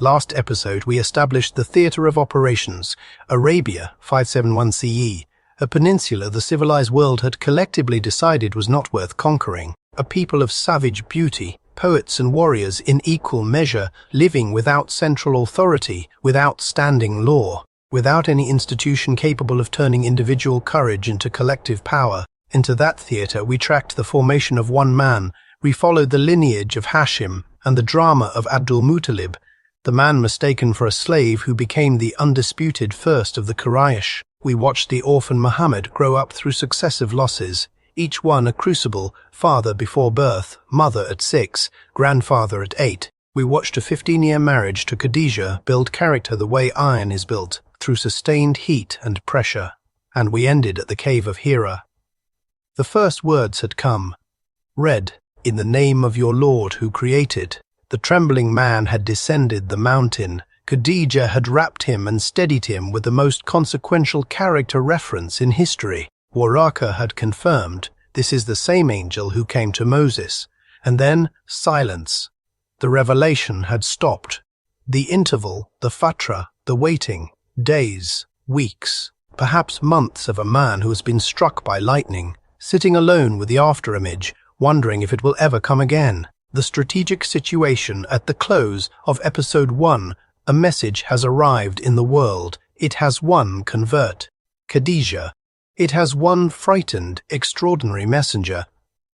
Last episode we established the theatre of operations, Arabia, 571 CE, a peninsula the civilized world had collectively decided was not worth conquering, a people of savage beauty, poets and warriors in equal measure, living without central authority, without standing law, without any institution capable of turning individual courage into collective power. Into that theatre we tracked the formation of one man, we followed the lineage of Hashim and the drama of Abdul-Muttalib, the man mistaken for a slave who became the undisputed first of the Quraish. We watched the orphan Muhammad grow up through successive losses, each one a crucible, father before birth, mother at 6, grandfather at 8. We watched a 15-year marriage to Khadijah build character the way iron is built, through sustained heat and pressure. And we ended at the cave of Hijra. The first words had come. Read, "In the name of your Lord who created." The trembling man had descended the mountain. Khadijah had wrapped him and steadied him with the most consequential character reference in history. Waraka had confirmed, this is the same angel who came to Moses. And then, silence. The revelation had stopped. The interval, the fatra, the waiting, days, weeks, perhaps months of a man who has been struck by lightning, sitting alone with the afterimage, wondering if it will ever come again. The strategic situation at the close of episode 1, a message has arrived in the world. It has one convert, Khadijah. It has one frightened, extraordinary messenger.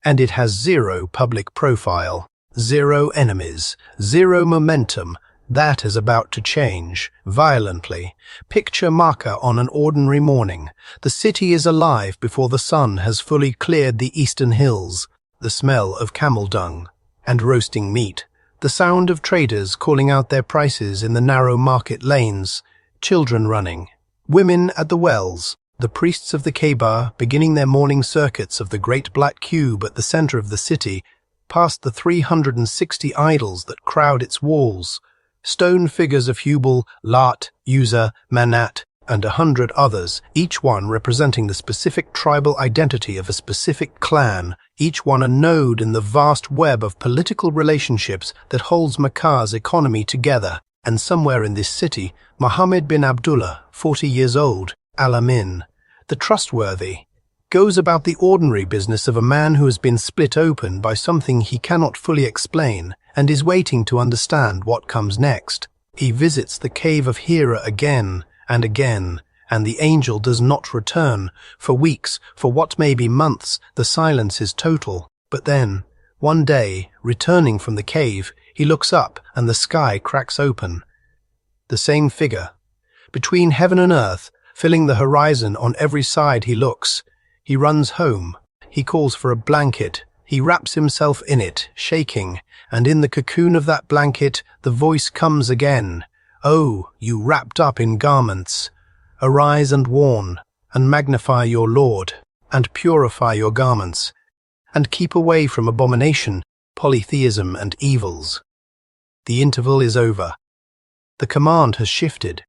And it has 0 public profile, 0 enemies, 0 momentum. That is about to change, violently. Picture Makkah on an ordinary morning. The city is alive before the sun has fully cleared the eastern hills. The smell of camel dung and roasting meat, the sound of traders calling out their prices in the narrow market lanes, children running, women at the wells, the priests of the Kaaba beginning their morning circuits of the great black cube at the center of the city, past the 360 idols that crowd its walls, stone figures of Hubal, Lat, Uzza, Manat, and 100 others, each one representing the specific tribal identity of a specific clan, each one a node in the vast web of political relationships that holds Makkah's economy together. And somewhere in this city, Muhammad bin Abdullah, 40 years old, Al-Amin, the trustworthy, goes about the ordinary business of a man who has been split open by something he cannot fully explain and is waiting to understand what comes next. He visits the cave of Hira again and again, and the angel does not return. For weeks, for what may be months, the silence is total. But then, one day, returning from the cave, he looks up and the sky cracks open. The same figure. Between heaven and earth, filling the horizon on every side he looks. He runs home. He calls for a blanket. He wraps himself in it, shaking, and in the cocoon of that blanket, the voice comes again. Oh, you wrapped up in garments, arise and warn, and magnify your Lord, and purify your garments, and keep away from abomination, polytheism, and evils. The interval is over. The command has shifted.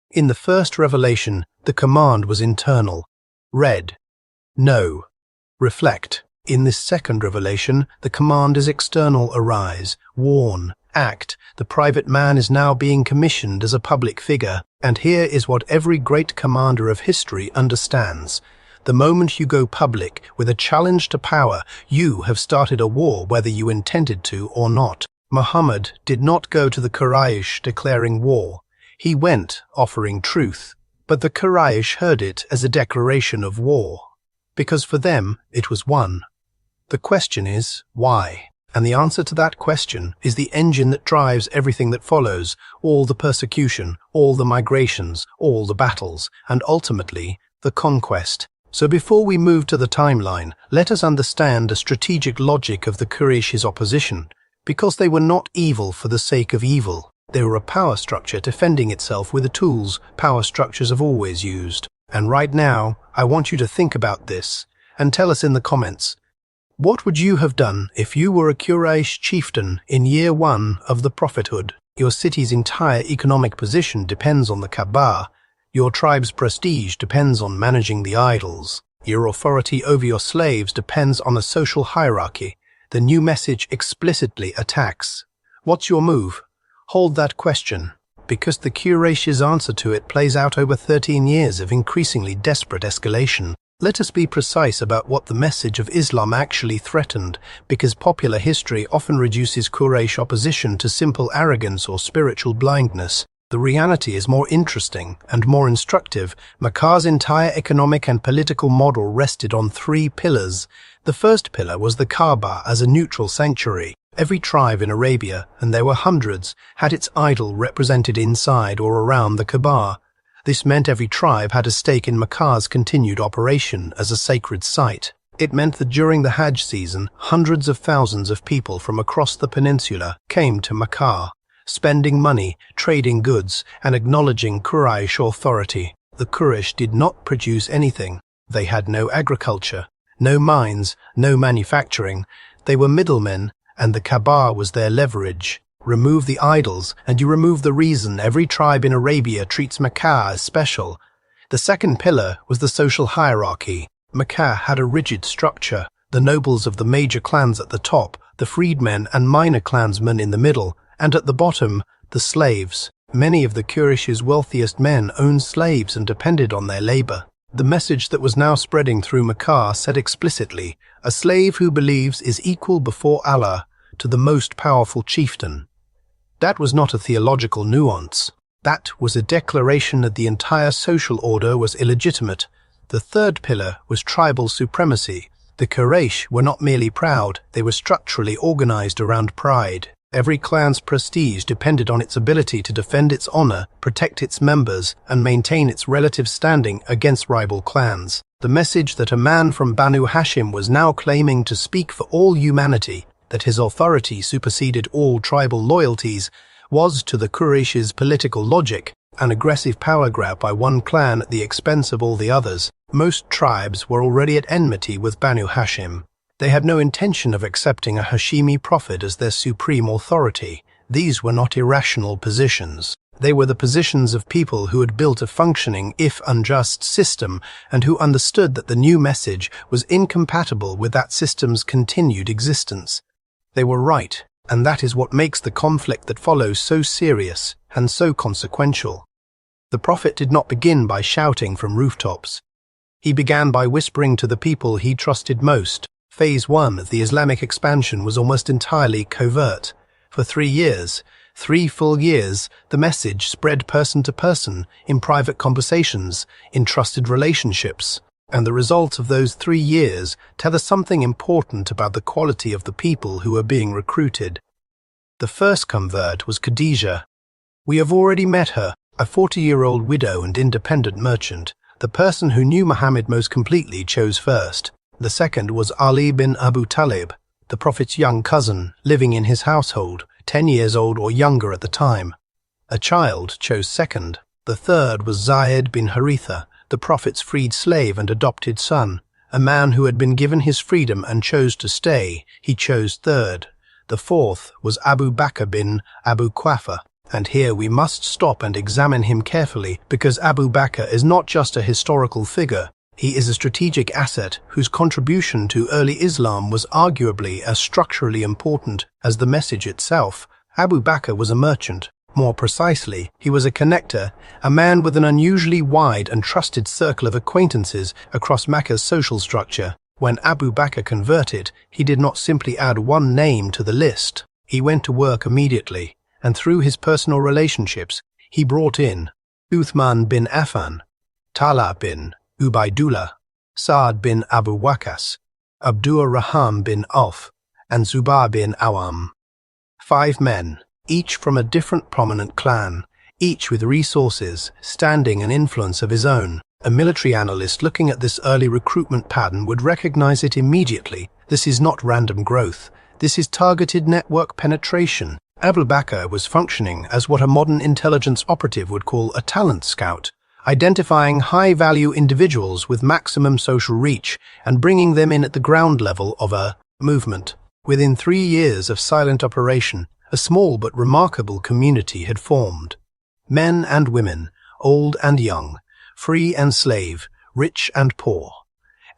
In the first revelation, the command was internal. Read. No. Reflect. In this second revelation, the command is external. Arise, warn, act. The private man is now being commissioned as a public figure. And here is what every great commander of history understands. The moment you go public with a challenge to power, you have started a war whether you intended to or not. Muhammad did not go to the Quraish declaring war. He went offering truth. But the Quraish heard it as a declaration of war, because for them it was won. The question is, why? And the answer to that question is the engine that drives everything that follows, all the persecution, all the migrations, all the battles, and ultimately, the conquest. So before we move to the timeline, let us understand the strategic logic of the Quraish's opposition, because they were not evil for the sake of evil. They were a power structure defending itself with the tools power structures have always used. And right now, I want you to think about this, and tell us in the comments, what would you have done if you were a Quraish chieftain in year 1 of the prophethood? Your city's entire economic position depends on the Kaaba. Your tribe's prestige depends on managing the idols. Your authority over your slaves depends on a social hierarchy. The new message explicitly attacks. What's your move? Hold that question, because the Quraysh's answer to it plays out over 13 years of increasingly desperate escalation. Let us be precise about what the message of Islam actually threatened, because popular history often reduces Quraysh opposition to simple arrogance or spiritual blindness. The reality is more interesting and more instructive. Makkah's entire economic and political model rested on three pillars. The first pillar was the Kaaba as a neutral sanctuary. Every tribe in Arabia, and there were hundreds, had its idol represented inside or around the Kaaba. This meant every tribe had a stake in Makkah's continued operation as a sacred site. It meant that during the Hajj season, hundreds of thousands of people from across the peninsula came to Makkah, spending money, trading goods, and acknowledging Quraish authority. The Quraysh did not produce anything. They had no agriculture, no mines, no manufacturing. They were middlemen, and the Kaaba was their leverage. Remove the idols, and you remove the reason every tribe in Arabia treats Makkah as special. The second pillar was the social hierarchy. Makkah had a rigid structure. The nobles of the major clans at the top, the freedmen and minor clansmen in the middle, and at the bottom, the slaves. Many of the Quraysh's wealthiest men owned slaves and depended on their labor. The message that was now spreading through Makkah said explicitly, "A slave who believes is equal before Allah to the most powerful chieftain." That was not a theological nuance. That was a declaration that the entire social order was illegitimate. The third pillar was tribal supremacy. The Quraysh were not merely proud, they were structurally organized around pride. Every clan's prestige depended on its ability to defend its honor, protect its members, and maintain its relative standing against rival clans. The message that a man from Banu Hashim was now claiming to speak for all humanity, that his authority superseded all tribal loyalties, was, to the Quraysh's political logic, an aggressive power grab by one clan at the expense of all the others. Most tribes were already at enmity with Banu Hashim. They had no intention of accepting a Hashimi prophet as their supreme authority. These were not irrational positions. They were the positions of people who had built a functioning, if unjust, system, and who understood that the new message was incompatible with that system's continued existence. They were right, and that is what makes the conflict that follows so serious and so consequential. The Prophet did not begin by shouting from rooftops. He began by whispering to the people he trusted most. Phase 1 of the Islamic expansion was almost entirely covert. For 3 years, 3 full years, the message spread person to person, in private conversations, in trusted relationships. And the results of those 3 years tell us something important about the quality of the people who were being recruited. The first convert was Khadijah. We have already met her, a 40-year-old widow and independent merchant. The person who knew Muhammad most completely chose first. The second was Ali bin Abu Talib, the Prophet's young cousin, living in his household, 10 years old or younger at the time. A child chose second. The third was Zayd bin Haritha, the Prophet's freed slave and adopted son, a man who had been given his freedom and chose to stay. He chose third. The fourth was Abu Bakr bin Abu Quhafa, and here we must stop and examine him carefully, because Abu Bakr is not just a historical figure. He is a strategic asset whose contribution to early Islam was arguably as structurally important as the message itself. Abu Bakr was a merchant. More precisely, he was a connector, a man with an unusually wide and trusted circle of acquaintances across Makkah's social structure. When Abu Bakr converted, he did not simply add one name to the list. He went to work immediately, and through his personal relationships, he brought in Uthman bin Affan, Talha bin Ubaidullah, Sa'd bin Abu Waqqas, Abdur Rahman bin Auf, and Zubair bin Awam. 5 men, each from a different prominent clan, each with resources, standing and influence of his own. A military analyst looking at this early recruitment pattern would recognize it immediately. This is not random growth. This is targeted network penetration. Abu Bakr was functioning as what a modern intelligence operative would call a talent scout, identifying high-value individuals with maximum social reach and bringing them in at the ground level of a movement. Within 3 years of silent operation, a small but remarkable community had formed. Men and women, old and young, free and slave, rich and poor.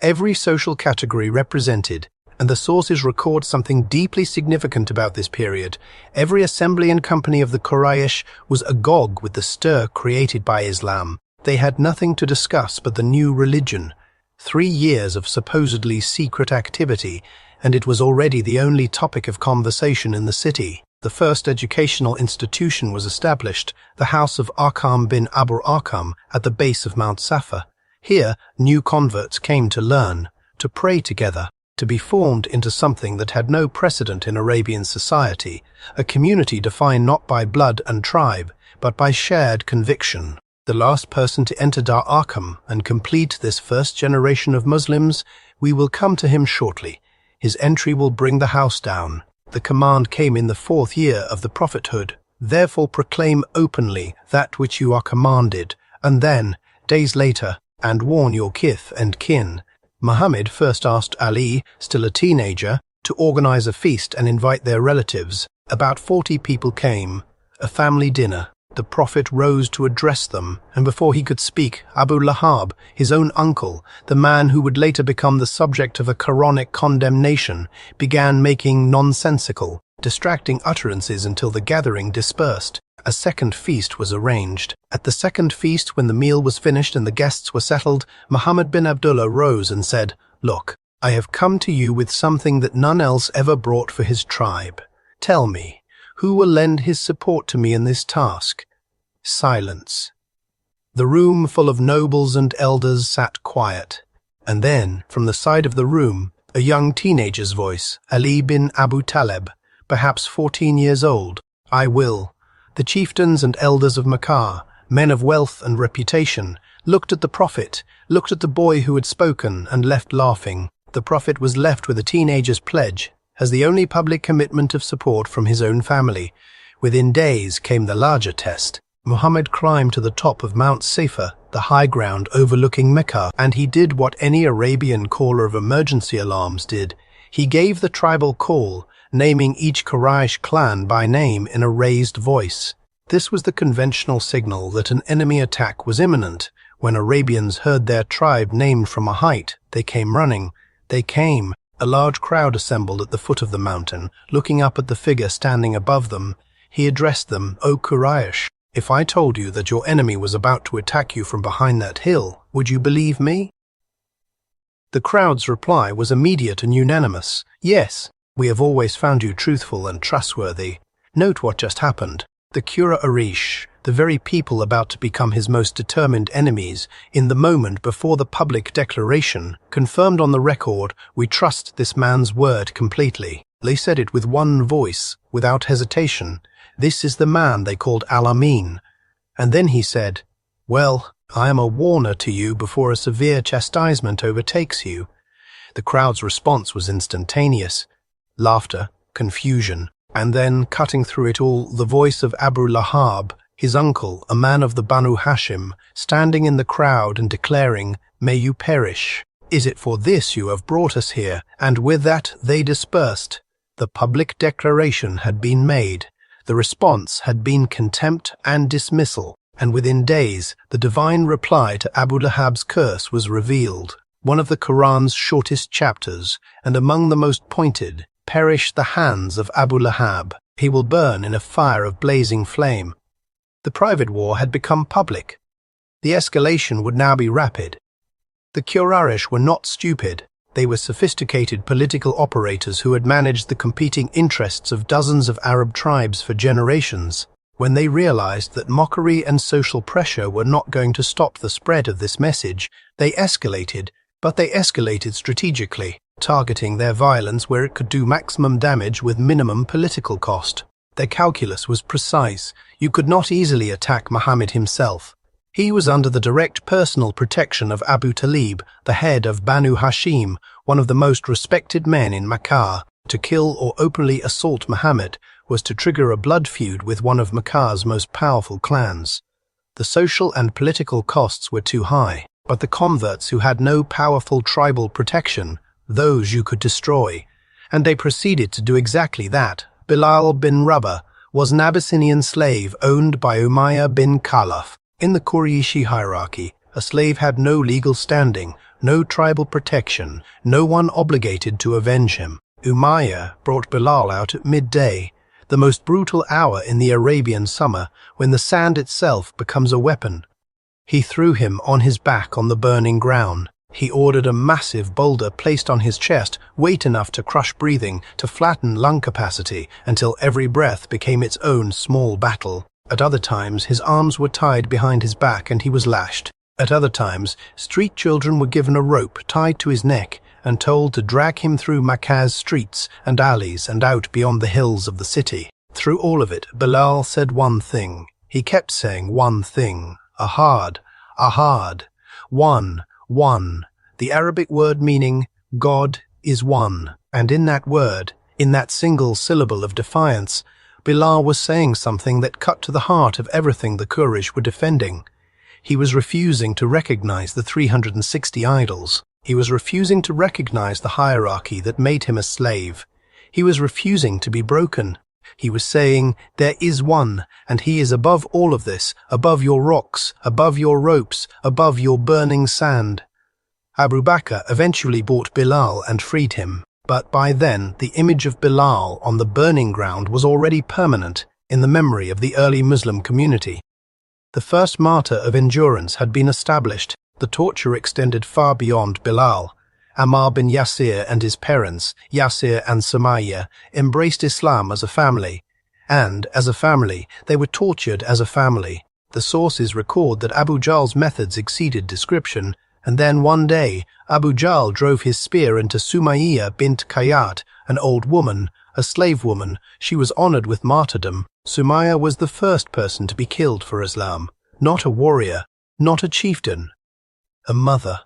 Every social category represented, and the sources record something deeply significant about this period. Every assembly and company of the Quraish was agog with the stir created by Islam. They had nothing to discuss but the new religion. 3 years of supposedly secret activity, and it was already the only topic of conversation in the city. The first educational institution was established, the house of Arqam bin Abu Arqam at the base of Mount Safa. Here, new converts came to learn, to pray together, to be formed into something that had no precedent in Arabian society, a community defined not by blood and tribe, but by shared conviction. The last person to enter Dar Arqam and complete this first generation of Muslims, we will come to him shortly. His entry will bring the house down. The command came in the 4th year of the prophethood. Therefore proclaim openly that which you are commanded, and then, days later, and warn your kith and kin. Muhammad first asked Ali, still a teenager, to organize a feast and invite their relatives. About 40 people came. A family dinner. The Prophet rose to address them, and before he could speak, Abu Lahab, his own uncle, the man who would later become the subject of a Quranic condemnation, began making nonsensical, distracting utterances until the gathering dispersed. A second feast was arranged. At the second feast, when the meal was finished and the guests were settled, Muhammad bin Abdullah rose and said, "Look, I have come to you with something that none else ever brought for his tribe. Tell me, who will lend his support to me in this task?" Silence. The room full of nobles and elders sat quiet. And then, from the side of the room, a young teenager's voice, Ali bin Abu Talib, perhaps 14 years old. "I will." The chieftains and elders of Makkah, men of wealth and reputation, looked at the Prophet, looked at the boy who had spoken, and left laughing. The Prophet was left with a teenager's pledge, as the only public commitment of support from his own family. Within days came the larger test. Muhammad climbed to the top of Mount Safa, the high ground overlooking Mecca, and he did what any Arabian caller of emergency alarms did. He gave the tribal call, naming each Quraish clan by name in a raised voice. This was the conventional signal that an enemy attack was imminent. When Arabians heard their tribe named from a height, they came running. They came. A large crowd assembled at the foot of the mountain, looking up at the figure standing above them. He addressed them, "O Quraish, if I told you that your enemy was about to attack you from behind that hill, would you believe me?" The crowd's reply was immediate and unanimous. "Yes, we have always found you truthful and trustworthy." Note what just happened. The Quraish, the very people about to become his most determined enemies, in the moment before the public declaration, confirmed on the record, "We trust this man's word completely." They said it with one voice, without hesitation. This is the man they called Al-Amin. And then he said, "Well, I am a warner to you before a severe chastisement overtakes you." The crowd's response was instantaneous. Laughter, confusion, and then, cutting through it all, the voice of Abu Lahab, his uncle, a man of the Banu Hashim, standing in the crowd and declaring, "May you perish. Is it for this you have brought us here?" And with that they dispersed. The public declaration had been made. The response had been contempt and dismissal, and within days the divine reply to Abu Lahab's curse was revealed. One of the Quran's shortest chapters, and among the most pointed, "Perish the hands of Abu Lahab. He will burn in a fire of blazing flame." The private war had become public. The escalation would now be rapid. The Quraish were not stupid. They were sophisticated political operators who had managed the competing interests of dozens of Arab tribes for generations. When they realized that mockery and social pressure were not going to stop the spread of this message, they escalated, but they escalated strategically, targeting their violence where it could do maximum damage with minimum political cost. Their calculus was precise. You could not easily attack Muhammad himself. He was under the direct personal protection of Abu Talib, the head of Banu Hashim, one of the most respected men in Makkah. To kill or openly assault Muhammad was to trigger a blood feud with one of Makkah's most powerful clans. The social and political costs were too high, but the converts who had no powerful tribal protection, those you could destroy. And they proceeded to do exactly that. Bilal bin Rabah was an Abyssinian slave owned by Umar bin Khattab. In the Quraishi hierarchy, A slave had no legal standing, no tribal protection, no one obligated to avenge him. Umayyah brought Bilal out at midday, the most brutal hour in the Arabian summer, when the sand itself becomes a weapon. He threw him on his back on the burning ground. He ordered a massive boulder placed on his chest, weight enough to crush breathing, to flatten lung capacity, until every breath became its own small battle. At other times, his arms were tied behind his back and he was lashed. At other times, street children were given a rope tied to his neck and told to drag him through Makkah's streets and alleys and out beyond the hills of the city. Through all of it, Bilal said one thing. He kept saying one thing. Ahad, Ahad. One. The Arabic word meaning God is one. And in that word, in that single syllable of defiance, Bilal was saying something that cut to the heart of everything the Quraysh were defending. He was refusing to recognize the 360 idols. He was refusing to recognize the hierarchy that made him a slave. He was refusing to be broken. He was saying, there is one, and he is above all of this, above your rocks, above your ropes, above your burning sand. Abu Bakr eventually bought Bilal and freed him, but by then the image of Bilal on the burning ground was already permanent in the memory of the early Muslim community. The first martyr of endurance had been established. The torture extended far beyond Bilal. Ammar bin Yasir and his parents, Yasir and Sumaiyah, embraced Islam as a family, and, as a family, they were tortured as a family. The sources record that Abu Jahl's methods exceeded description, and then one day, Abu Jahl drove his spear into Sumaiyah bint Khayyat, an old woman, a slave woman. She was honored with martyrdom. Sumaiyah was the first person to be killed for Islam, not a warrior, not a chieftain, a mother.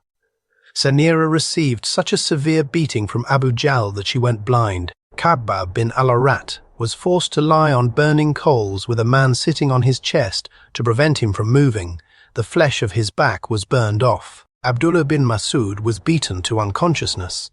Sanira received such a severe beating from Abu Jahl that she went blind. Khabbab bin al-Arat was forced to lie on burning coals with a man sitting on his chest to prevent him from moving. The flesh of his back was burned off. Abdullah bin Masud was beaten to unconsciousness.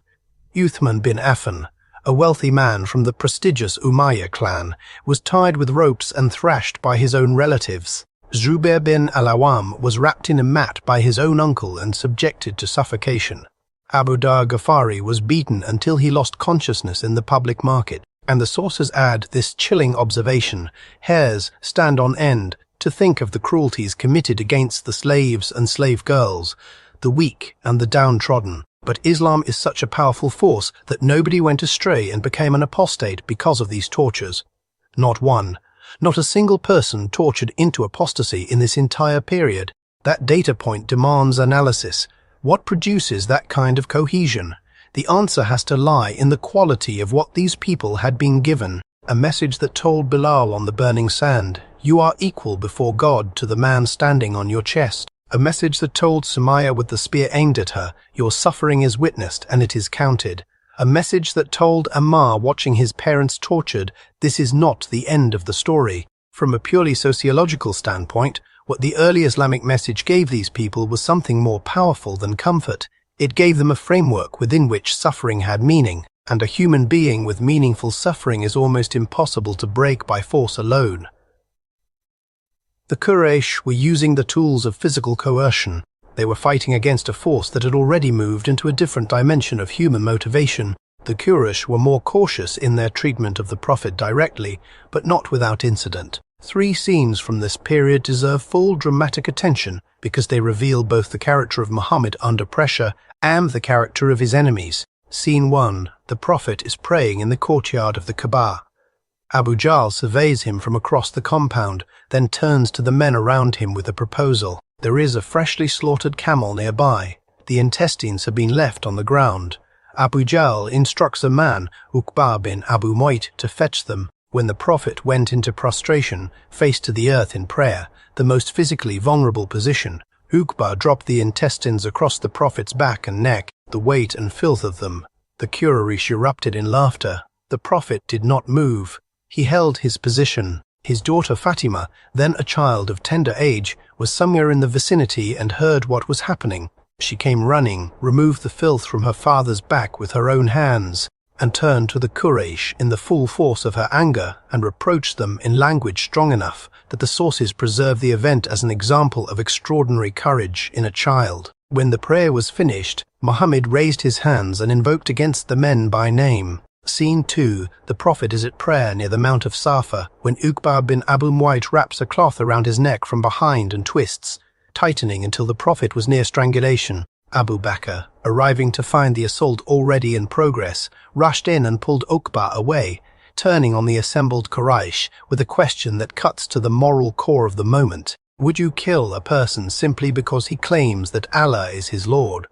Uthman bin Affan, a wealthy man from the prestigious Umayyah clan, was tied with ropes and thrashed by his own relatives. Zubair bin al-Awam was wrapped in a mat by his own uncle and subjected to suffocation. Abu Dar Ghafari was beaten until he lost consciousness in the public market. And the sources add this chilling observation: hairs stand on end to think of the cruelties committed against the slaves and slave girls, the weak and the downtrodden. But Islam is such a powerful force that nobody went astray and became an apostate because of these tortures. Not one. Not a single person tortured into apostasy in this entire period. That data point demands analysis. What produces that kind of cohesion? The answer has to lie in the quality of what these people had been given. A message that told Bilal on the burning sand, you are equal before God to the man standing on your chest. A message that told Sumaiyah with the spear aimed at her, your suffering is witnessed and it is counted. A message that told Ammar watching his parents tortured, this is not the end of the story. From a purely sociological standpoint, what the early Islamic message gave these people was something more powerful than comfort. It gave them a framework within which suffering had meaning, and a human being with meaningful suffering is almost impossible to break by force alone. The Quraysh were using the tools of physical coercion. They were fighting against a force that had already moved into a different dimension of human motivation. The Quraysh were more cautious in their treatment of the Prophet directly, but not without incident. 3 scenes from this period deserve full dramatic attention because they reveal both the character of Muhammad under pressure and the character of his enemies. Scene 1. The Prophet is praying in the courtyard of the Kaaba. Abu Jahl surveys him from across the compound, then turns to the men around him with a proposal. There is a freshly slaughtered camel nearby. The intestines have been left on the ground. Abu Jahl instructs a man, Uqba bin Abu Mu'ayt, to fetch them. When the Prophet went into prostration, face to the earth in prayer, the most physically vulnerable position, Uqba dropped the intestines across the Prophet's back and neck, the weight and filth of them. The Quraysh erupted in laughter. The Prophet did not move. He held his position. His daughter Fatima, then a child of tender age, was somewhere in the vicinity and heard what was happening. She came running, removed the filth from her father's back with her own hands. and turned to the Quraish in the full force of her anger and reproached them in language strong enough that the sources preserve the event as an example of extraordinary courage in a child. When the prayer was finished, Muhammad raised his hands and invoked against the men by name. Scene 2. The Prophet is at prayer near the Mount of Safa when Uqba bin Abu Muayt wraps a cloth around his neck from behind and twists, tightening until the Prophet was near strangulation. Abu Bakr, arriving to find the assault already in progress, rushed in and pulled Uqba away, turning on the assembled Quraish with a question that cuts to the moral core of the moment. Would you kill a person simply because he claims that Allah is his Lord?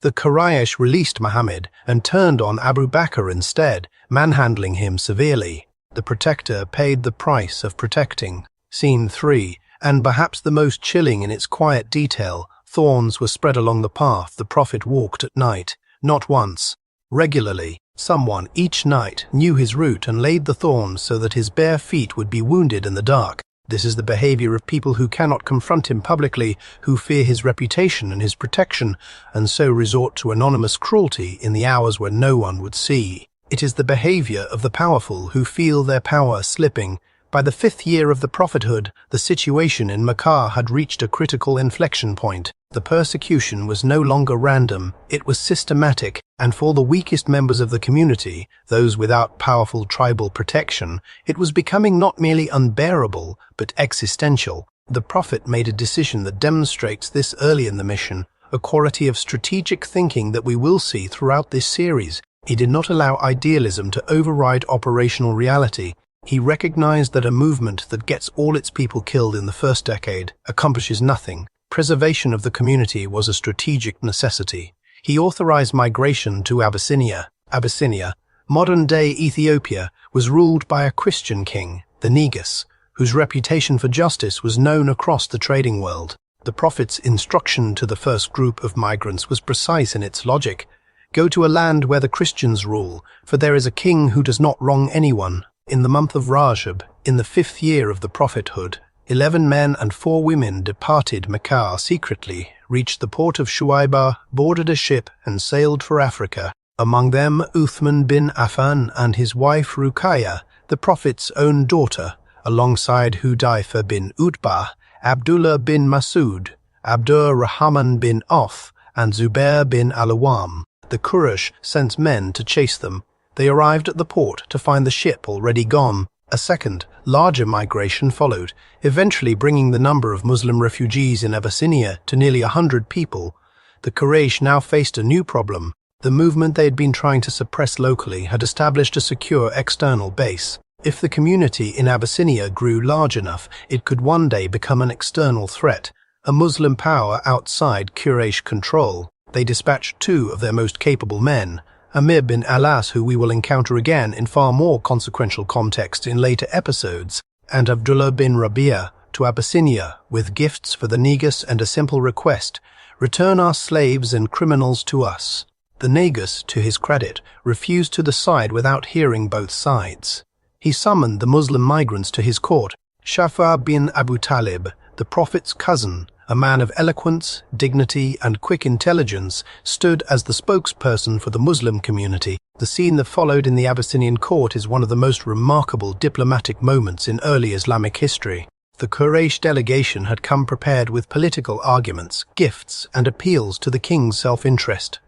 The Quraish released Muhammad and turned on Abu Bakr instead, manhandling him severely. The protector paid the price of protecting. Scene 3, and perhaps the most chilling in its quiet detail, thorns were spread along the path the Prophet walked at night, not once. Regularly, someone each night knew his route and laid the thorns so that his bare feet would be wounded in the dark. This is the behavior of people who cannot confront him publicly, who fear his reputation and his protection, and so resort to anonymous cruelty in the hours where no one would see. It is the behavior of the powerful who feel their power slipping. By the 5th year of the prophethood, the situation in Makkah had reached a critical inflection point. The persecution was no longer random, it was systematic, and for the weakest members of the community, those without powerful tribal protection, it was becoming not merely unbearable, but existential. The Prophet made a decision that demonstrates this early in the mission, a quality of strategic thinking that we will see throughout this series. He did not allow idealism to override operational reality. He recognized that a movement that gets all its people killed in the first decade accomplishes nothing. Preservation of the community was a strategic necessity. He authorized migration to Abyssinia. Abyssinia, modern-day Ethiopia, was ruled by a Christian king, the Negus, whose reputation for justice was known across the trading world. The Prophet's instruction to the first group of migrants was precise in its logic. Go to a land where the Christians rule, for there is a king who does not wrong anyone. In the month of Rajab, in the 5th year of the prophethood, 11 men and 4 women departed Makkah secretly, reached the port of Shuaibah, boarded a ship, and sailed for Africa. Among them Uthman bin Affan and his wife Ruqayya, the Prophet's own daughter, alongside Hudayfa bin Utbah, Abdullah bin Masud, Abdur Rahman bin Auf, and Zubair bin Al-Awwam. The Quraysh sent men to chase them. They arrived at the port to find the ship already gone. A second, larger migration followed, eventually bringing the number of Muslim refugees in Abyssinia to nearly 100 people. The Quraysh now faced a new problem. The movement they had been trying to suppress locally had established a secure external base. If the community in Abyssinia grew large enough, it could one day become an external threat, a Muslim power outside Quraysh control. They dispatched 2 of their most capable men, Amir bin Alas, who we will encounter again in far more consequential context in later episodes, and Abdullah bin Rabi'a, to Abyssinia with gifts for the Negus and a simple request: return our slaves and criminals to us. The Negus, to his credit, refused to decide without hearing both sides. He summoned the Muslim migrants to his court. Safa bin Abu Talib, the Prophet's cousin, a man of eloquence, dignity, and quick intelligence, stood as the spokesperson for the Muslim community. The scene that followed in the Abyssinian court is one of the most remarkable diplomatic moments in early Islamic history. The Quraysh delegation had come prepared with political arguments, gifts, and appeals to the king's self-interest.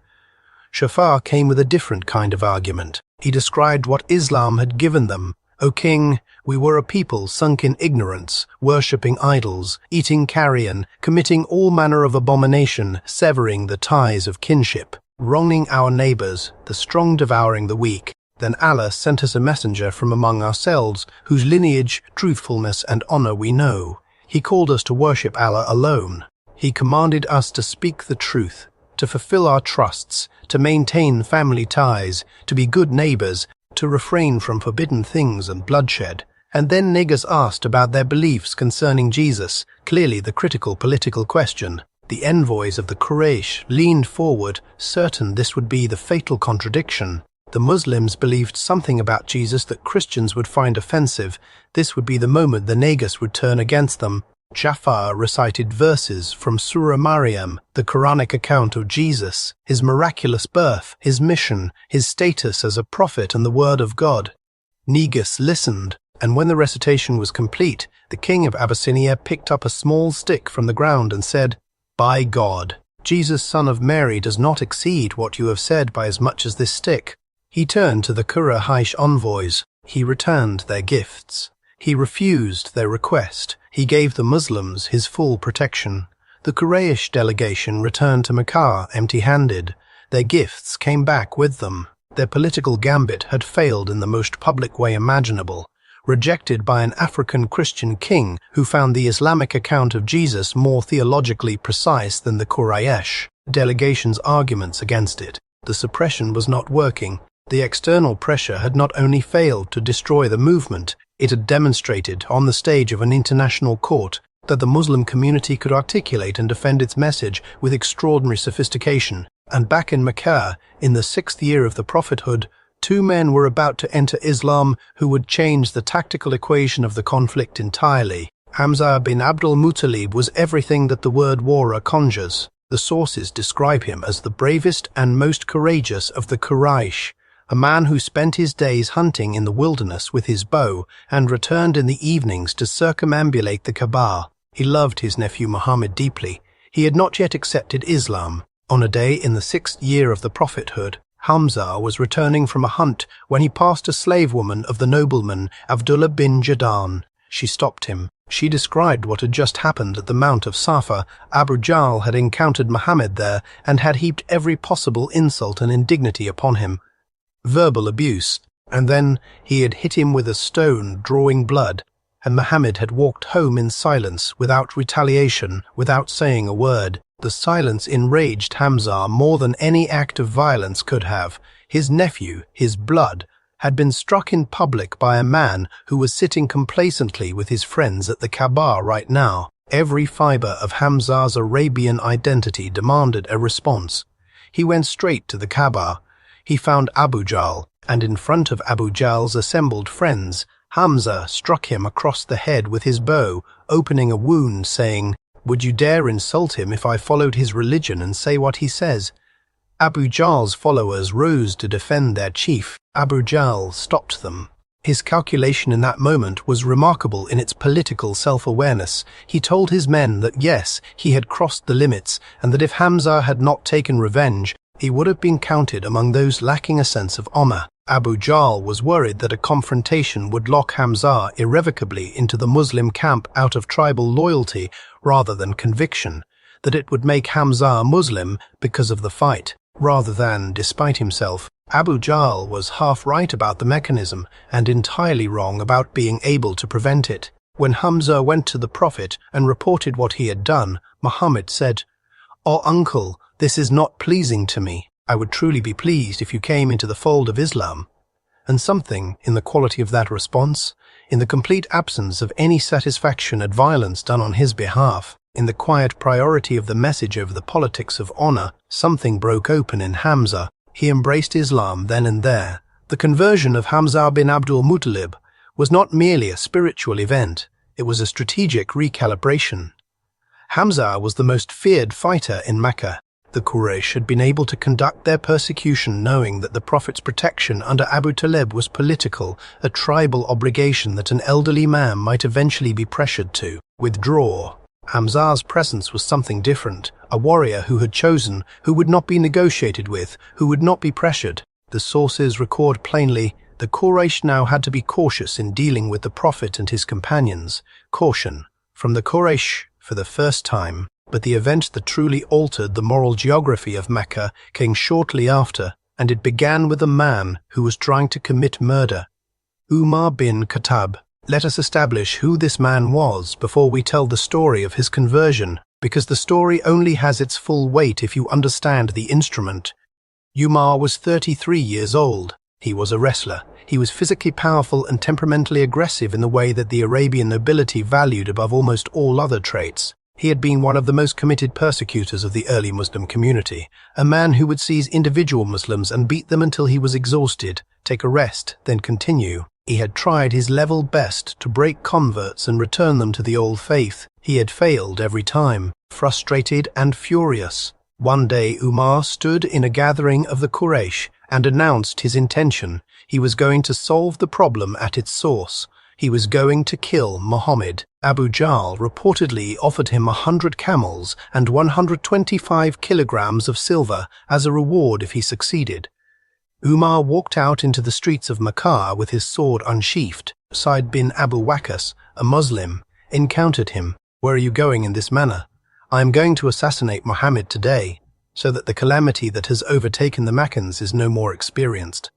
Safa came with a different kind of argument. He described what Islam had given them. O king, we were a people sunk in ignorance, worshipping idols, eating carrion, committing all manner of abomination, severing the ties of kinship, wronging our neighbors, the strong devouring the weak. Then Allah sent us a messenger from among ourselves, whose lineage, truthfulness, and honor we know. He called us to worship Allah alone. He commanded us to speak the truth, to fulfill our trusts, to maintain family ties, to be good neighbors, to refrain from forbidden things and bloodshed. And then Negus asked about their beliefs concerning Jesus, clearly the critical political question. The envoys of the Quraysh leaned forward, certain this would be the fatal contradiction. The Muslims believed something about Jesus that Christians would find offensive. This would be the moment the Negus would turn against them. Jafar recited verses from Surah Maryam, the Quranic account of Jesus, his miraculous birth, his mission, his status as a prophet and the word of God. Negus listened, and when the recitation was complete, the king of Abyssinia picked up a small stick from the ground and said, "By God, Jesus, son of Mary, does not exceed what you have said by as much as this stick." He turned to the Quraysh envoys. He returned their gifts. He refused their request. He gave the Muslims his full protection. The Quraysh delegation returned to Makkah empty-handed. Their gifts came back with them. Their political gambit had failed in the most public way imaginable. Rejected by an African Christian king who found the Islamic account of Jesus more theologically precise than the Quraysh delegation's arguments against it. The suppression was not working. The external pressure had not only failed to destroy the movement, it had demonstrated on the stage of an international court that the Muslim community could articulate and defend its message with extraordinary sophistication. And back in Makkah, in the 6th year of the prophethood, two men were about to enter Islam who would change the tactical equation of the conflict entirely. Hamzah bin Abdul Muttalib was everything that the word war conjures. The sources describe him as the bravest and most courageous of the Quraish, a man who spent his days hunting in the wilderness with his bow and returned in the evenings to circumambulate the Kaaba. He loved his nephew Muhammad deeply. He had not yet accepted Islam. On a day in the 6th year of the prophethood, Hamzah was returning from a hunt when he passed a slave woman of the nobleman Abdullah bin Jadaan. She stopped him. She described what had just happened at the Mount of Safa. Abu Jahl had encountered Muhammad there and had heaped every possible insult and indignity upon him. Verbal abuse, and then he had hit him with a stone, drawing blood, and Muhammad had walked home in silence, without retaliation, without saying a word. The silence enraged Hamzah more than any act of violence could have. His nephew, his blood, had been struck in public by a man who was sitting complacently with his friends at the Kaaba right now. Every fiber of Hamzah's Arabian identity demanded a response. He went straight to the Kaaba. He found Abu Jahl, and in front of Abu Jahl's assembled friends, Hamzah struck him across the head with his bow, opening a wound, saying, "Would you dare insult him if I followed his religion and say what he says?" Abu Jahl's followers rose to defend their chief. Abu Jahl stopped them. His calculation in that moment was remarkable in its political self-awareness. He told his men that yes, he had crossed the limits, and that if Hamzah had not taken revenge, he would have been counted among those lacking a sense of honor. Abu Jahl was worried that a confrontation would lock Hamzah irrevocably into the Muslim camp out of tribal loyalty rather than conviction, that it would make Hamzah Muslim because of the fight, rather than despite himself. Abu Jahl was half right about the mechanism and entirely wrong about being able to prevent it. When Hamzah went to the Prophet and reported what he had done, Muhammad said, "O uncle, this is not pleasing to me. I would truly be pleased if you came into the fold of Islam." And something in the quality of that response, in the complete absence of any satisfaction at violence done on his behalf, in the quiet priority of the message over the politics of honor, something broke open in Hamzah. He embraced Islam then and there. The conversion of Hamzah bin Abdul Muttalib was not merely a spiritual event, it was a strategic recalibration. Hamzah was the most feared fighter in Makkah. The Quraysh had been able to conduct their persecution knowing that the Prophet's protection under Abu Talib was political, a tribal obligation that an elderly man might eventually be pressured to withdraw. Hamzah's presence was something different, a warrior who had chosen, who would not be negotiated with, who would not be pressured. The sources record plainly, the Quraysh now had to be cautious in dealing with the Prophet and his companions. Caution from the Quraysh for the first time. But the event that truly altered the moral geography of Mecca came shortly after, and it began with a man who was trying to commit murder. Umar bin Khattab. Let us establish who this man was before we tell the story of his conversion, because the story only has its full weight if you understand the instrument. Umar was 33 years old. He was a wrestler. He was physically powerful and temperamentally aggressive in the way that the Arabian nobility valued above almost all other traits. He had been one of the most committed persecutors of the early Muslim community, a man who would seize individual Muslims and beat them until he was exhausted, take a rest, then continue. He had tried his level best to break converts and return them to the old faith. He had failed every time. Frustrated and furious, one day Umar stood in a gathering of the Quraish and announced his intention. He was going to solve the problem at its source. He was going to kill Muhammad. Abu Jahl reportedly offered him 100 camels and 125 kilograms of silver as a reward if he succeeded. Umar walked out into the streets of Makkah with his sword unsheathed. Sa'd bin Abu Waqqas, a Muslim, encountered him. "Where are you going in this manner?" "I am going to assassinate Muhammad today, so that the calamity that has overtaken the Meccans is no more experienced."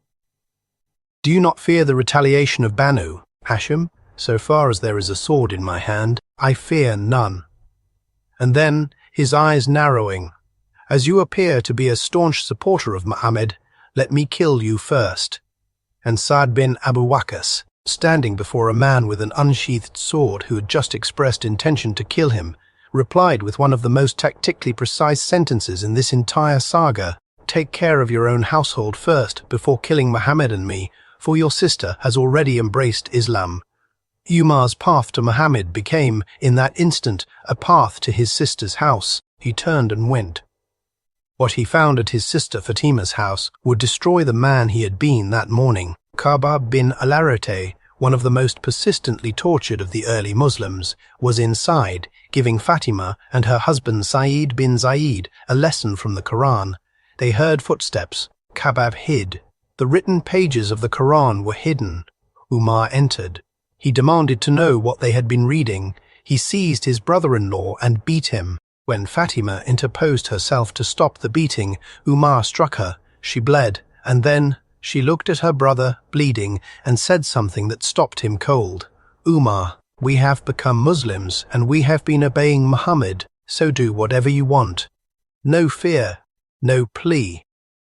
"Do you not fear the retaliation of Banu Hashim? So far as there is a sword in my hand, I fear none." And then, his eyes narrowing, "As you appear to be a staunch supporter of Muhammad, let me kill you first." And Sa'd bin Abu Waqqas, standing before a man with an unsheathed sword who had just expressed intention to kill him, replied with one of the most tactically precise sentences in this entire saga: "Take care of your own household first before killing Muhammad and me, for your sister has already embraced Islam." Umar's path to Muhammad became, in that instant, a path to his sister's house. He turned and went. What he found at his sister Fatima's house would destroy the man he had been that morning. Ka'b bin al-Arate, one of the most persistently tortured of the early Muslims, was inside, giving Fatima and her husband Sa'id bin Zaid a lesson from the Quran. They heard footsteps. Ka'b hid. The written pages of the Quran were hidden. Umar entered. He demanded to know what they had been reading. He seized his brother-in-law and beat him. When Fatima interposed herself to stop the beating, Umar struck her. She bled, and then she looked at her brother, bleeding, and said something that stopped him cold. "Umar, we have become Muslims, and we have been obeying Muhammad, so do whatever you want." No fear, no plea,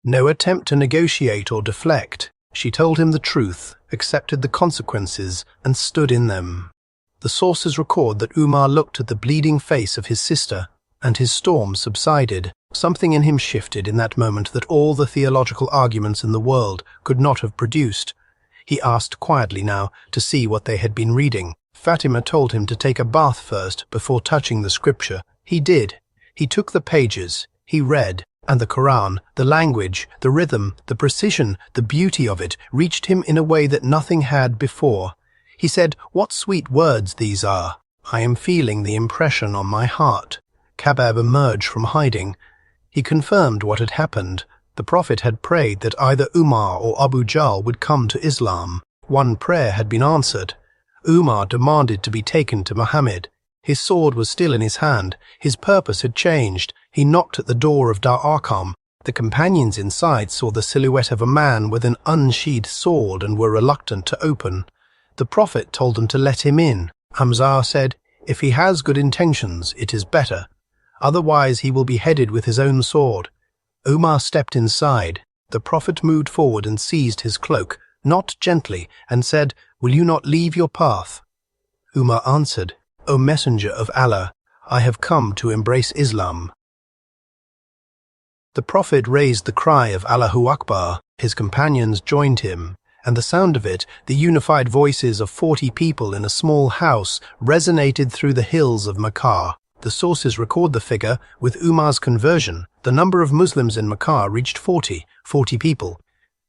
no attempt to negotiate or deflect. She told him the truth, accepted the consequences, and stood in them. The sources record that Umar looked at the bleeding face of his sister, and his storm subsided. Something in him shifted in that moment that all the theological arguments in the world could not have produced. He asked quietly now to see what they had been reading. Fatima told him to take a bath first before touching the scripture. He did. He took the pages. He read. And the Quran, the language, the rhythm, the precision, the beauty of it reached him in a way that nothing had before. He said, "What sweet words these are. I am feeling the impression on my heart." Ka'b emerged from hiding. He confirmed what had happened. The Prophet had prayed that either Umar or Abu Jahl would come to Islam. One prayer had been answered. Umar demanded to be taken to Muhammad. His sword was still in his hand. His purpose had changed. He knocked at the door of Dar Arqam. The companions inside saw the silhouette of a man with an unsheathed sword and were reluctant to open. The Prophet told them to let him in. Hamzah said, "If he has good intentions, it is better. Otherwise he will be headed with his own sword." Umar stepped inside. The Prophet moved forward and seized his cloak, not gently, and said, "Will you not leave your path?" Umar answered, "O Messenger of Allah, I have come to embrace Islam." The Prophet raised the cry of Allahu Akbar. His companions joined him, and the sound of it, the unified voices of 40 people in a small house, resonated through the hills of Makkah. The sources record the figure. With Umar's conversion, the number of Muslims in Makkah reached 40 people.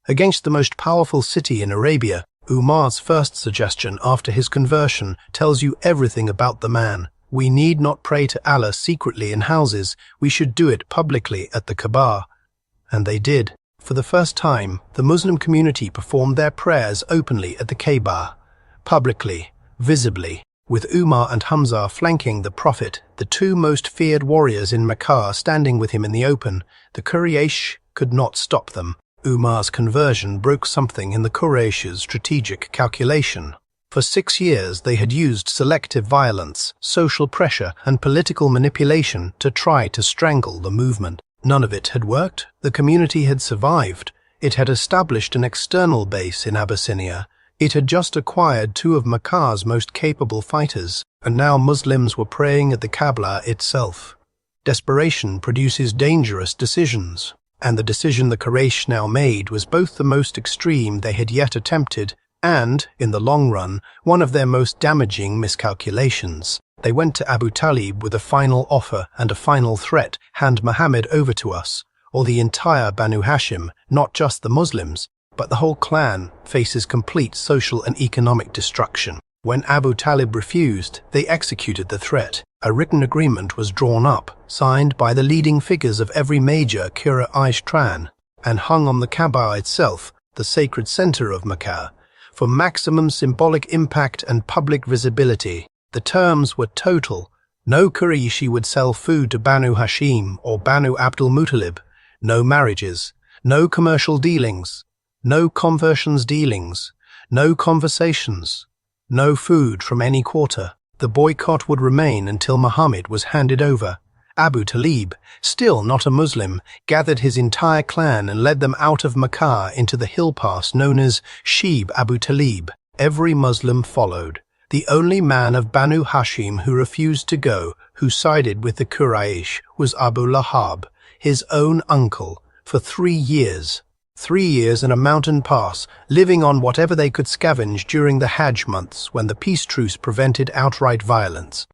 Against the most powerful city in Arabia, Umar's first suggestion after his conversion tells you everything about the man. We need not pray to Allah secretly in houses. We should do it publicly at the Kaaba. And they did. For the first time, the Muslim community performed their prayers openly at the Kaaba, publicly, visibly. With Umar and Hamzah flanking the Prophet, the two most feared warriors in Makkah standing with him in the open, the Quraish could not stop them. Umar's conversion broke something in the Quraysh's strategic calculation. For 6 years they had used selective violence, social pressure, and political manipulation to try to strangle the movement. None of it had worked. The community had survived. It had established an external base in Abyssinia. It had just acquired 2 of Makkah's most capable fighters, and now Muslims were praying at the Kaaba itself. Desperation produces dangerous decisions, and the decision the Quraysh now made was both the most extreme they had yet attempted And, in the long run, one of their most damaging miscalculations. They went to Abu Talib with a final offer and a final threat: hand Muhammad over to us, or the entire Banu Hashim, not just the Muslims, but the whole clan, faces complete social and economic destruction. When Abu Talib refused, they executed the threat. A written agreement was drawn up, signed by the leading figures of every major Quraish clan, and hung on the Kaaba itself, the sacred center of Makkah, for maximum symbolic impact and public visibility. The terms were total. No Quraishi would sell food to Banu Hashim or Banu Abdul Muttalib. No marriages, no commercial dealings, no conversions dealings, no conversations, no food from any quarter. The boycott would remain until Muhammad was handed over. Abu Talib, still not a Muslim, gathered his entire clan and led them out of Makkah into the hill pass known as Shib Abu Talib. Every Muslim followed. The only man of Banu Hashim who refused to go, who sided with the Quraish, was Abu Lahab, his own uncle, for 3 years. 3 years in a mountain pass, living on whatever they could scavenge during the Hajj months when the peace truce prevented outright violence.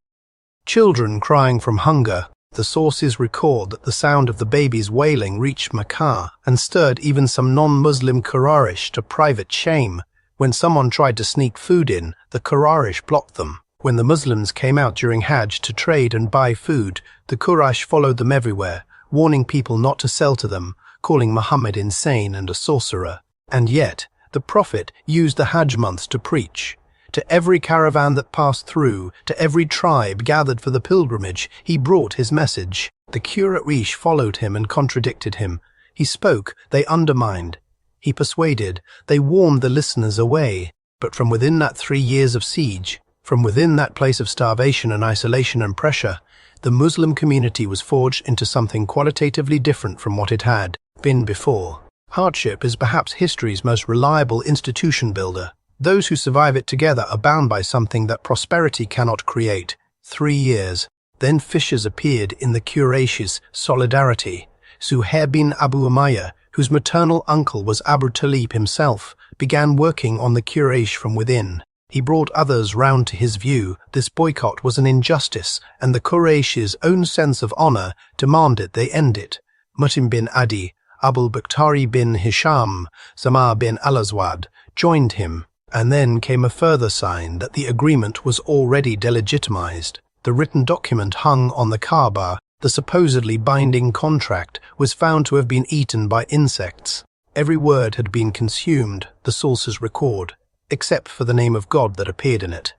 Children crying from hunger. The sources record that the sound of the babies wailing reached Makkah and stirred even some non-Muslim Quraish to private shame. When someone tried to sneak food in, the Quraish blocked them. When the Muslims came out during Hajj to trade and buy food, the Quraysh followed them everywhere, warning people not to sell to them, calling Muhammad insane and a sorcerer. And yet, the Prophet used the Hajj months to preach. To every caravan that passed through, to every tribe gathered for the pilgrimage, he brought his message. The Quraysh followed him and contradicted him. He spoke, they undermined. He persuaded, they warned the listeners away. But from within that 3 years of siege, from within that place of starvation and isolation and pressure, the Muslim community was forged into something qualitatively different from what it had been before. Hardship is perhaps history's most reliable institution builder. Those who survive it together are bound by something that prosperity cannot create. 3 years. Then fissures appeared in the Quraysh's solidarity. Suhair bin Abu Umayyah, whose maternal uncle was Abu Talib himself, began working on the Quraysh from within. He brought others round to his view. This boycott was an injustice, and the Quraysh's own sense of honor demanded they end it. Mutim bin Adi, Abul Bakhtari bin Hisham, Zamar bin al-Aswad joined him, and then came a further sign that the agreement was already delegitimized. The written document hung on the Kaaba. The supposedly binding contract was found to have been eaten by insects. Every word had been consumed, the sources record, except for the name of God that appeared in it.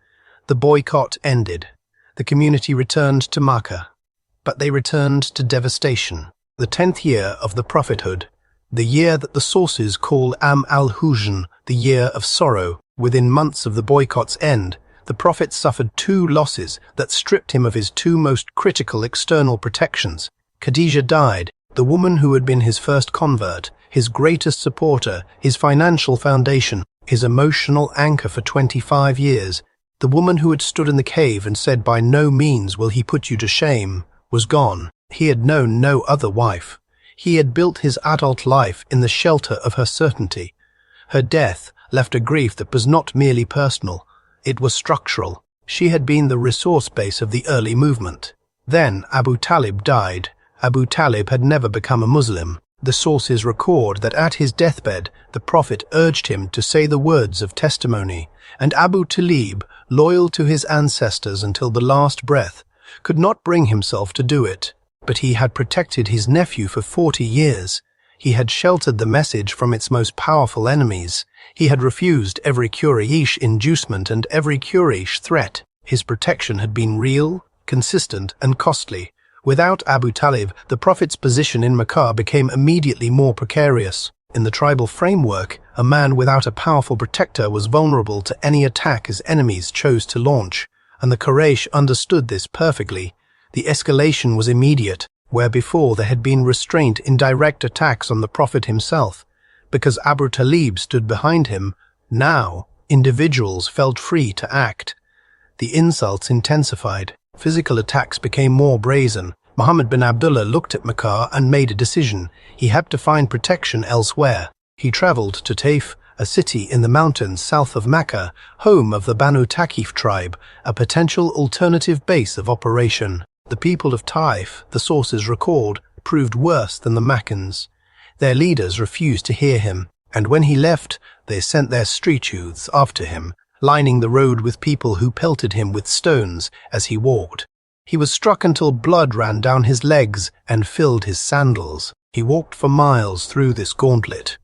The boycott ended. The community returned to Makkah, but they returned to devastation. The 10th year of the prophethood, the year that the sources call Am al-Huzn, the year of sorrow. Within months of the boycott's end, the Prophet suffered 2 losses that stripped him of his 2 most critical external protections. Khadijah died, the woman who had been his first convert, his greatest supporter, his financial foundation, his emotional anchor for 25 years. The woman who had stood in the cave and said, "By no means will he put you to shame," was gone. He had known no other wife. He had built his adult life in the shelter of her certainty. Her death left a grief that was not merely personal. It was structural. She had been the resource base of the early movement. Then Abu Talib died. Abu Talib had never become a Muslim. The sources record that at his deathbed, the Prophet urged him to say the words of testimony, and Abu Talib, loyal to his ancestors until the last breath, could not bring himself to do it. But he had protected his nephew for 40 years. He had sheltered the message from its most powerful enemies. He had refused every Quraysh inducement and every Quraysh threat. His protection had been real, consistent, and costly. Without Abu Talib, the Prophet's position in Makkah became immediately more precarious. In the tribal framework, a man without a powerful protector was vulnerable to any attack his enemies chose to launch, and the Quraysh understood this perfectly. The escalation was immediate, where before there had been restraint in direct attacks on the Prophet himself. Because Abu Talib stood behind him, now individuals felt free to act. The insults intensified. Physical attacks became more brazen. Muhammad bin Abdullah looked at Makkah and made a decision. He had to find protection elsewhere. He traveled to Taif, a city in the mountains south of Makkah, home of the Banu Thaqif tribe, a potential alternative base of operation. The people of Taif, the sources record, proved worse than the Makkans. Their leaders refused to hear him, and when he left, they sent their street youths after him, lining the road with people who pelted him with stones as he walked. He was struck until blood ran down his legs and filled his sandals. He walked for miles through this gauntlet.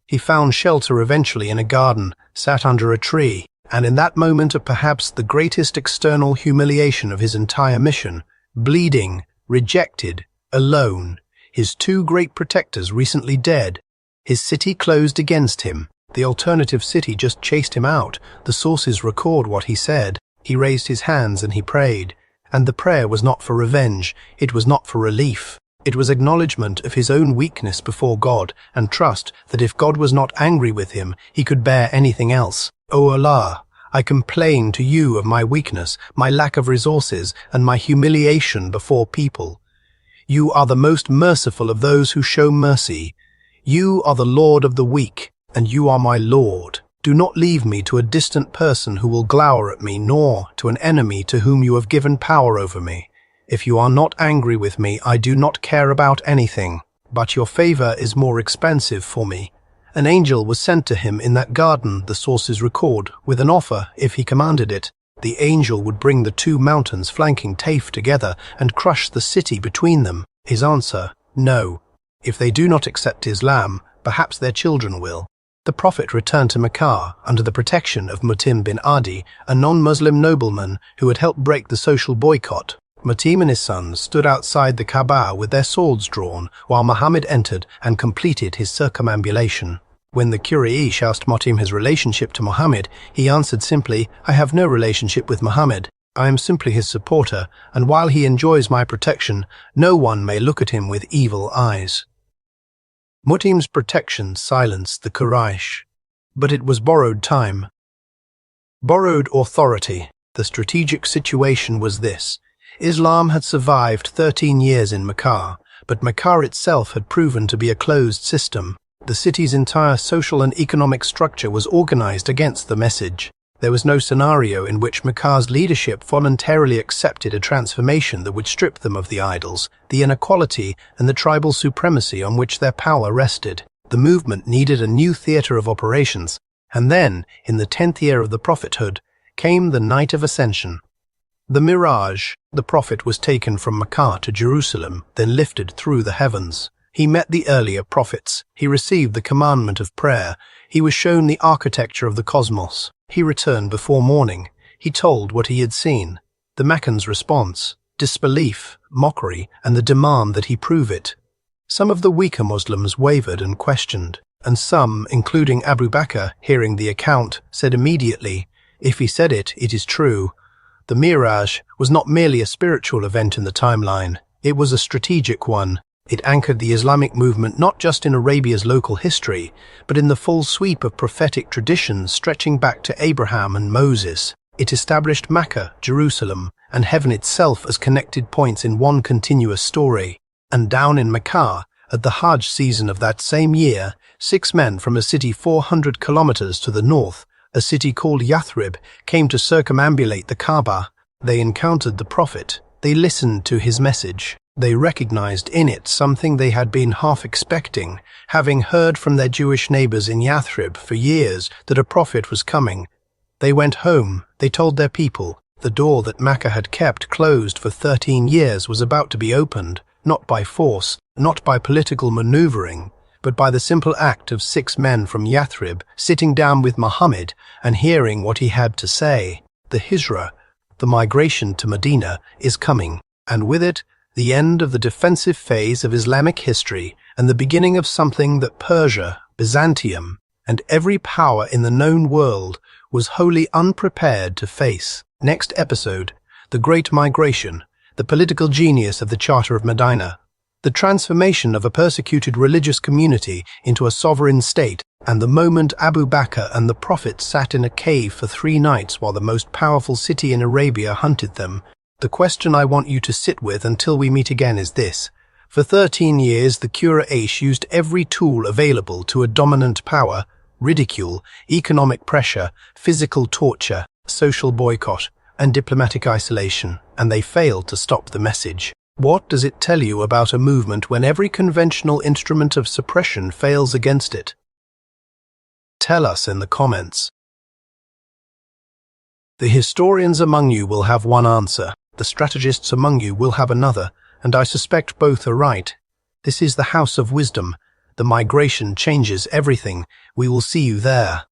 He found shelter eventually in a garden, sat under a tree, and in that moment of perhaps the greatest external humiliation of his entire mission, bleeding, rejected, alone, his two great protectors recently dead, his city closed against him. The alternative city just chased him out. The sources record what he said. He raised his hands and he prayed. And the prayer was not for revenge. It was not for relief. It was acknowledgement of his own weakness before God and trust that if God was not angry with him, he could bear anything else. O Allah, I complain to you of my weakness, my lack of resources, and my humiliation before people. You are the most merciful of those who show mercy. You are the Lord of the weak, and you are my Lord. Do not leave me to a distant person who will glower at me, nor to an enemy to whom you have given power over me. If you are not angry with me, I do not care about anything, but your favor is more expensive for me. An angel was sent to him in that garden, the sources record, with an offer if he commanded it. The angel would bring the two mountains flanking Taif together and crush the city between them. His answer, no. If they do not accept Islam, perhaps their children will. The Prophet returned to Makkah under the protection of Mutim bin Adi, a non-Muslim nobleman who had helped break the social boycott. Mutim and his sons stood outside the Kaaba with their swords drawn, while Muhammad entered and completed his circumambulation. When the Quraish asked Mutim his relationship to Muhammad, he answered simply, I have no relationship with Muhammad. I am simply his supporter, and while he enjoys my protection, no one may look at him with evil eyes. Mutim's protection silenced the Quraish, but it was borrowed time. Borrowed authority. The strategic situation was this. Islam had survived 13 years in Makkah, but Makkah itself had proven to be a closed system. The city's entire social and economic structure was organized against the message. There was no scenario in which Makkah's leadership voluntarily accepted a transformation that would strip them of the idols, the inequality, and the tribal supremacy on which their power rested. The movement needed a new theater of operations, and then, in the 10th year of the prophethood, came the night of Ascension. The Mirage, the prophet was taken from Makkah to Jerusalem, then lifted through the heavens. He met the earlier prophets. He received the commandment of prayer. He was shown the architecture of the cosmos. He returned before morning. He told what he had seen. The Meccans' response, disbelief, mockery, and the demand that he prove it. Some of the weaker Muslims wavered and questioned, and some, including Abu Bakr, hearing the account, said immediately, if he said it, it is true. The Mirage was not merely a spiritual event in the timeline. It was a strategic one. It anchored the Islamic movement not just in Arabia's local history, but in the full sweep of prophetic traditions stretching back to Abraham and Moses. It established Makkah, Jerusalem, and heaven itself as connected points in one continuous story. And down in Makkah, at the Hajj season of that same year, 6 men from a city 400 kilometers to the north, a city called Yathrib, came to circumambulate the Kaaba. They encountered the Prophet. They listened to his message. They recognized in it something they had been half expecting, having heard from their Jewish neighbors in Yathrib for years that a prophet was coming. They went home. They told their people. The door that Makkah had kept closed for 13 years was about to be opened, not by force, not by political maneuvering, but by the simple act of 6 men from Yathrib sitting down with Muhammad and hearing what he had to say. The Hijra, the migration to Medina, is coming, and with it, the end of the defensive phase of Islamic history and the beginning of something that Persia, Byzantium, and every power in the known world was wholly unprepared to face. Next episode, the Great Migration, the political genius of the Charter of Medina, the transformation of a persecuted religious community into a sovereign state, and the moment Abu Bakr and the Prophet sat in a cave for 3 nights while the most powerful city in Arabia hunted them. The question I want you to sit with until we meet again is this. For 13 years, the Quraish used every tool available to a dominant power, ridicule, economic pressure, physical torture, social boycott, and diplomatic isolation, and they failed to stop the message. What does it tell you about a movement when every conventional instrument of suppression fails against it? Tell us in the comments. The historians among you will have one answer, the strategists among you will have another, and I suspect both are right. This is the House of Wisdom. The migration changes everything. We will see you there.